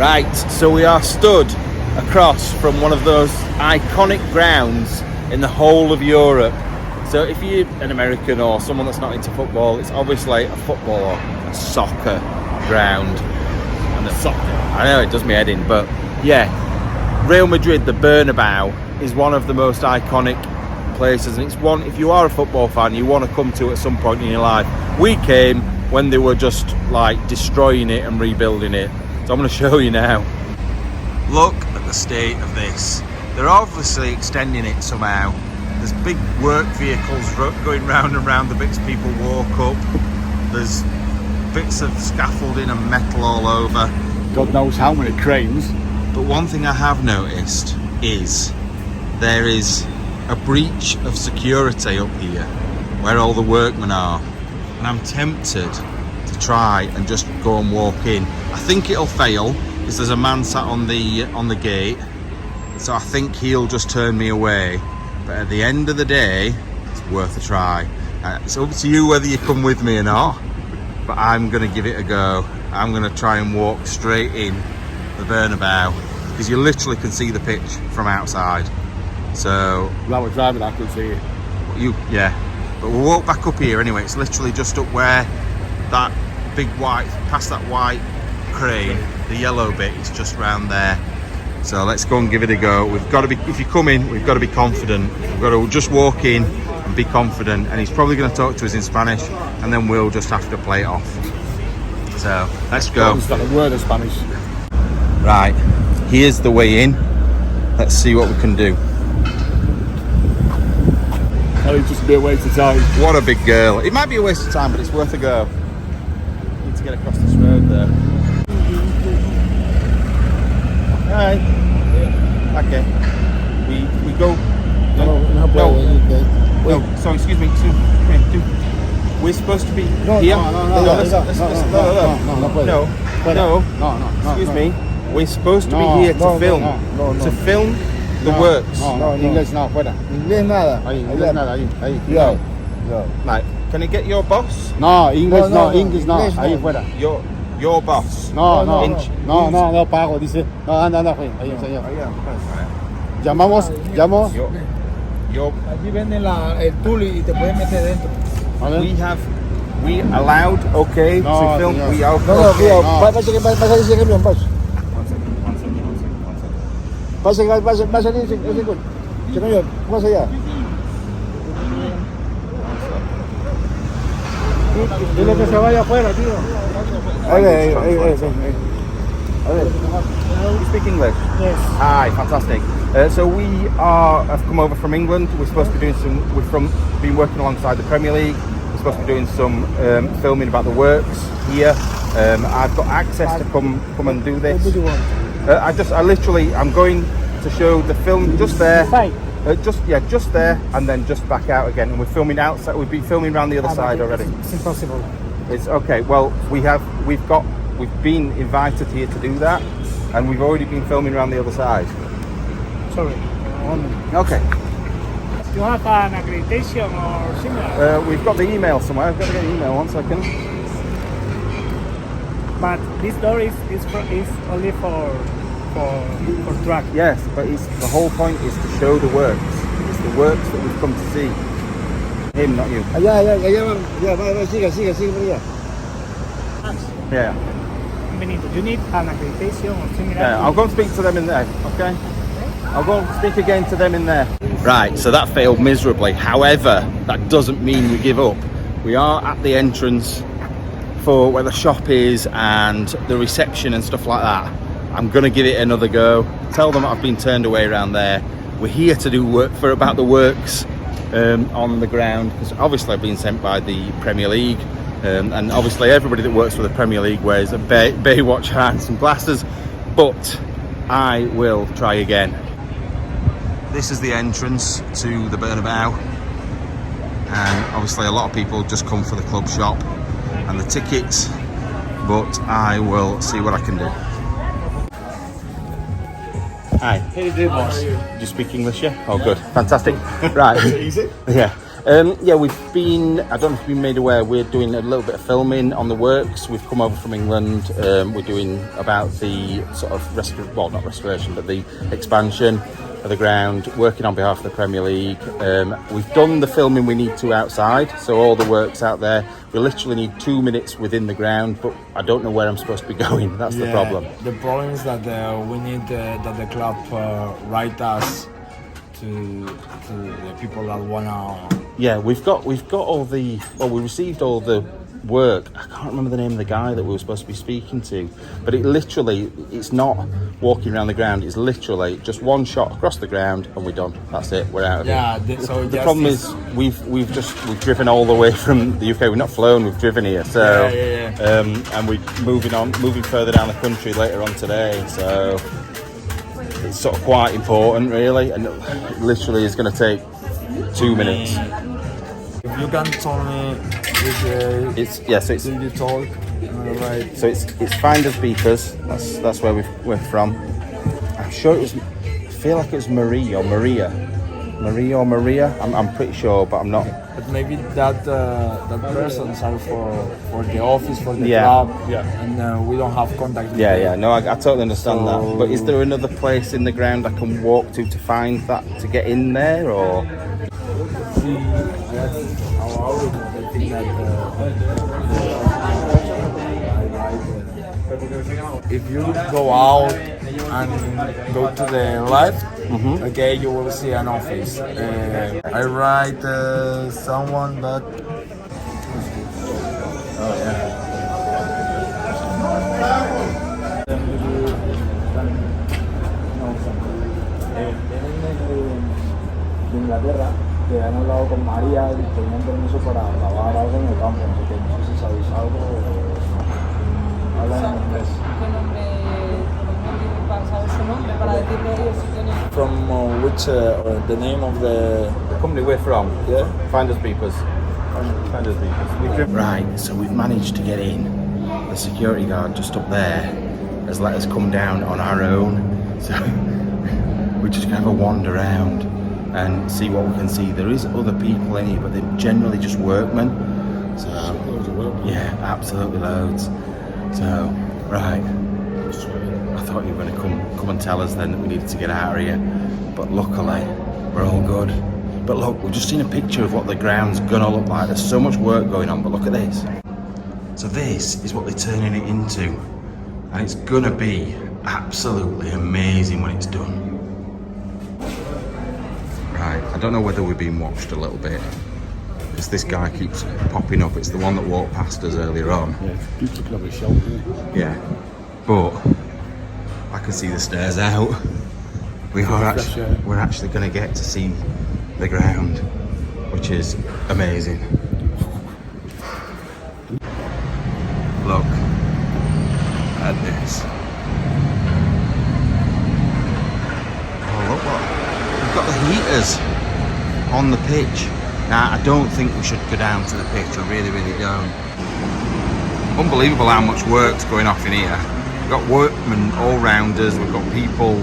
Right, so we are stood across from one of those iconic grounds in the whole of Europe. So if you're an American or someone that's not into football, it's obviously a football or a soccer ground. And the soccer, I know it does me head in, but yeah, Real Madrid, the Bernabeu, is one of the most iconic places, and it's one, if you are a football fan, you want to come to at some point in your life. We came when they were just like destroying it and rebuilding it. So I'm going to show you now. Look at the state of this. They're obviously extending it somehow. There's big work vehicles going round and round the bits people walk up. There's bits of scaffolding and metal all over. God knows how many cranes. But one thing I have noticed is there is a breach of security up here where all the workmen are. And I'm tempted to try and just go and walk in. I think it'll fail because there's a man sat on the gate, so I think he'll just turn me away. But at the end of the day, it's worth a try. It's up to you whether you come with me or not, but I'm gonna give it a go. I'm gonna try and walk straight in the Bernabeu because you literally can see the pitch from outside. So When I was driving, I could see it. Yeah, but we'll walk back up here anyway. It's literally just up where that big white, past that white crane, the yellow bit is just round there. So let's go and give it a go. We've got to be, if you come in, we've got to be confident. We've got to just walk in and be confident, and he's probably going to talk to us in Spanish, and then we'll just have to play it off. So let's go. It's got a word of Spanish. Right, here's the way in. Let's see what we can do. Oh, it'd just be a waste of time. What a big girl. It might be a waste of time, but it's worth a go. Need to get across this road there. Hi. Okay. We go. No. Sorry, excuse me. We're supposed to be here. Excuse me. We're supposed to be here to film. To film the works. No, English no, fuera. Inglés nada. Ahí, inglés nada, ahí. Yo. Right. Can I get your boss? No, English no, English no, ahí fuera. Your boss. No, pago, dice. No, anda, ahí, señor. Llamo. Allí venden el tool y te puedes meter dentro. We allowed, okay, to film. Señor. We are Pasa que camión, pasa. Pasa señor, pasa allá. Dile que se vaya afuera, tío. You speak English? Yes. Hi, fantastic. So we have come over from England. We're supposed to be doing been working alongside the Premier League. We're supposed to be doing some filming about the works here. I've got access to come and do this. What do you want? I'm going to show the film just there. Side. Just there, and then just back out again. And we're filming outside. We've been filming around the other side already. It's impossible. It's okay. Well, we've been invited here to do that, and we've already been filming around the other side. Sorry. Okay. You have an accreditation or similar? We've got the email somewhere. I've got to get an email. 1 second. But this door is only for track. Yes, but the whole point is to show the works. It's the works that we've come to see. Him, not you. Allá, va, sigue. Yeah. Benito, you need an accreditation or similar? Yeah, I'll go and speak to them in there, okay? I'll go and speak again to them in there. Right, so that failed miserably. However, that doesn't mean we give up. We are at the entrance for where the shop is and the reception and stuff like that. I'm going to give it another go. Tell them I've been turned away around there. We're here to do work about the works on the ground, because obviously I've been sent by the Premier League. And obviously everybody that works for the Premier League wears a Baywatch hat and some glasses, but I will try again. This is the entrance to the Bernabeu, and obviously a lot of people just come for the club shop and the tickets, but I will see what I can do. Hi. How you doing, boss? Do you speak English, yeah? Oh, good. Fantastic. Right. Easy? Yeah. Yeah, we've been, I don't know if you've been made aware, we're doing a little bit of filming on the works. We've come over from England. We're doing about the sort of, not restoration, but the expansion of the ground, working on behalf of the Premier League. We've done the filming we need to outside, so all the work's out there. We literally need 2 minutes within the ground, but I don't know where I'm supposed to be going. That's the problem. The problem is that we need that the club write us to the people that wanna. Yeah, we've got all the, well, we received all the work. I can't remember the name of the guy that we were supposed to be speaking to, but it's not walking around the ground. It's literally just one shot across the ground and we're done. That's it. We're out of here. So the problem is we've driven all the way from the UK. We've not flown. We've driven here. So and we're moving further down the country later on today. So it's sort of quite important, really, and it literally is going to take 2 minutes. If you can tell me which so you talk, right? So it's Finders Beepers. That's where we're from. I'm sure it was. I feel like it was Maria. I'm pretty sure, but I'm not. But maybe that persons are for the office, for the club, and we don't have contact with them. No, I totally understand that. But is there another place in the ground I can walk to find that, to get in there, or? If you go out and go to the left, okay, you will see an office. I write someone, but de Inglaterra, que han hablado con María y tenían permiso para grabar algo en el campo, no sé qué, no sé si sabéis algo o hablan en inglés. From which the name of the company we're from? Yeah, Finders Beepers. Finders Beepers. Right, so we've managed to get in. The security guard just up there has let us come down on our own. So we're just going to have a wander around and see what we can see. There is other people in here, but they're generally just workmen. So yeah, absolutely loads. So right, I thought you were going to come and tell us then that we needed to get out of here, but luckily we're all good. But look, we've just seen a picture of what the ground's gonna look like. There's so much work going on, but look at this. So this is what they're turning it into, and it's gonna be absolutely amazing when it's done. Right, I don't know whether we're being watched a little bit, because this guy keeps popping up. It's the one that walked past us earlier on. Yeah, he's looking over his shoulder. Yeah, but I can see the stairs out. We're actually going to get to see the ground, which is amazing. Look at this. Oh, look what we've got, the heaters on the pitch. Now, I don't think we should go down to the pitch. I really don't. Unbelievable how much work's going off in here. We've got workmen all round us. We've got people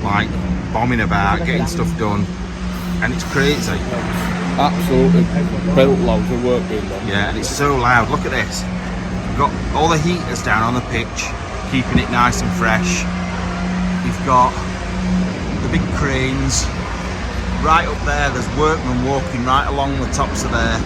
like bombing about, getting stuff done, and it's crazy. Absolutely built loads of work being done. Yeah, and it's so loud. Look at this. We've got all the heaters down on the pitch, keeping it nice and fresh. You've got the big cranes right up there. There's workmen walking right along the tops of there.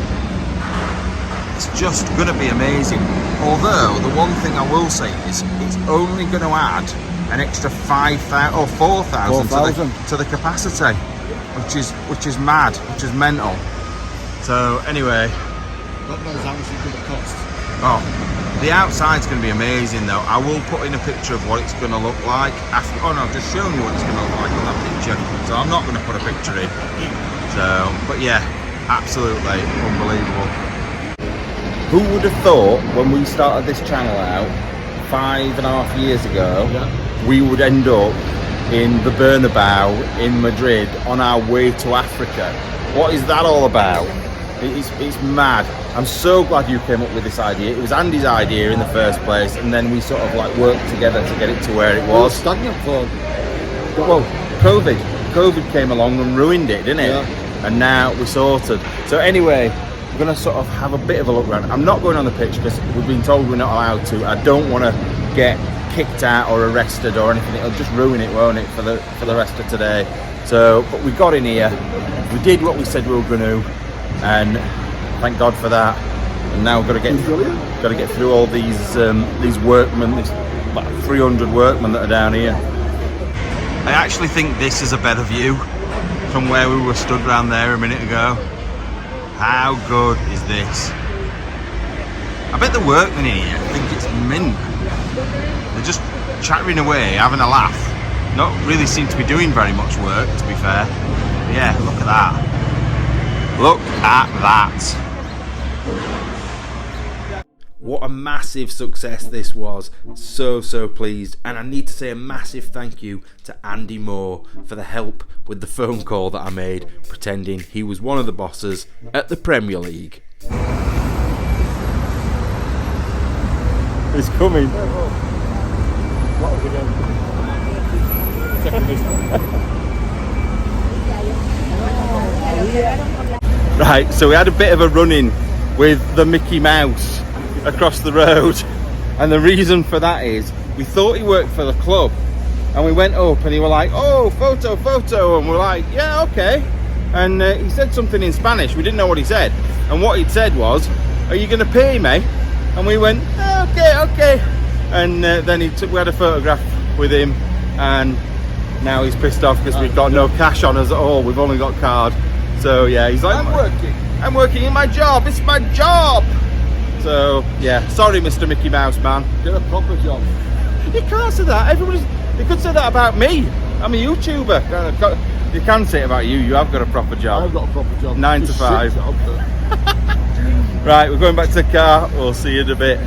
It's just going to be amazing. Although the one thing I will say is it's only going to add an extra 5,000 or 4,000 to the capacity, which is mad, which is mental. So anyway, God knows how much it's going to cost. Oh, the outside's going to be amazing though. I will put in a picture of what it's going to look like after. Oh no, I've just shown you what it's going to look like on that picture, so I'm not going to put a picture in. So, but yeah, absolutely unbelievable. Who would have thought when we started this channel out 5.5 years ago, we would end up in the Bernabeu in Madrid on our way to Africa? What is that all about? It's mad. I'm so glad you came up with this idea. It was Andy's idea in the first place, and then we sort of like worked together to get it to where it was. Stagnant for. Well, COVID came along and ruined it, didn't it? Yeah. and now we're sorted. So anyway, we're going to sort of have a bit of a look around. I'm not going on the pitch because we've been told we're not allowed to. I don't want to get kicked out or arrested or anything. It'll just ruin it, won't it, for the rest of today. So, but we got in here, we did what we said we were going to, and thank God for that. And now we've got to get through all these workmen, these about 300 workmen that are down here. I actually think this is a better view from where we were stood round there a minute ago. How good is this? I bet the workmen in here think it's mint. They're just chattering away, having a laugh. Not really seem to be doing very much work, to be fair. But yeah, look at that. Look at that. What a massive success this was. So pleased. And I need to say a massive thank you to Andy Moore for the help with the phone call that I made, pretending he was one of the bosses at the Premier League. It's coming. Right, so we had a bit of a run-in with the Mickey Mouse across the road, and the reason for that is we thought he worked for the club, and we went up and he were like, oh, photo, and we're like, yeah, okay. And he said something in Spanish. We didn't know what he said, and what he'd said was, are you going to pay me? And we went, okay. And then we had a photograph with him, and now he's pissed off because we've got no cash on us at all. We've only got card. So yeah, he's like, I'm working in my job. It's my job. So yeah, sorry, Mr. Mickey Mouse man. Get a proper job. You can't say that. You could say that about me. I'm a YouTuber. You can say it about you. You have got a proper job. I've got a proper job. 9 to 5. Right, we're going back to the car. We'll see you in a bit.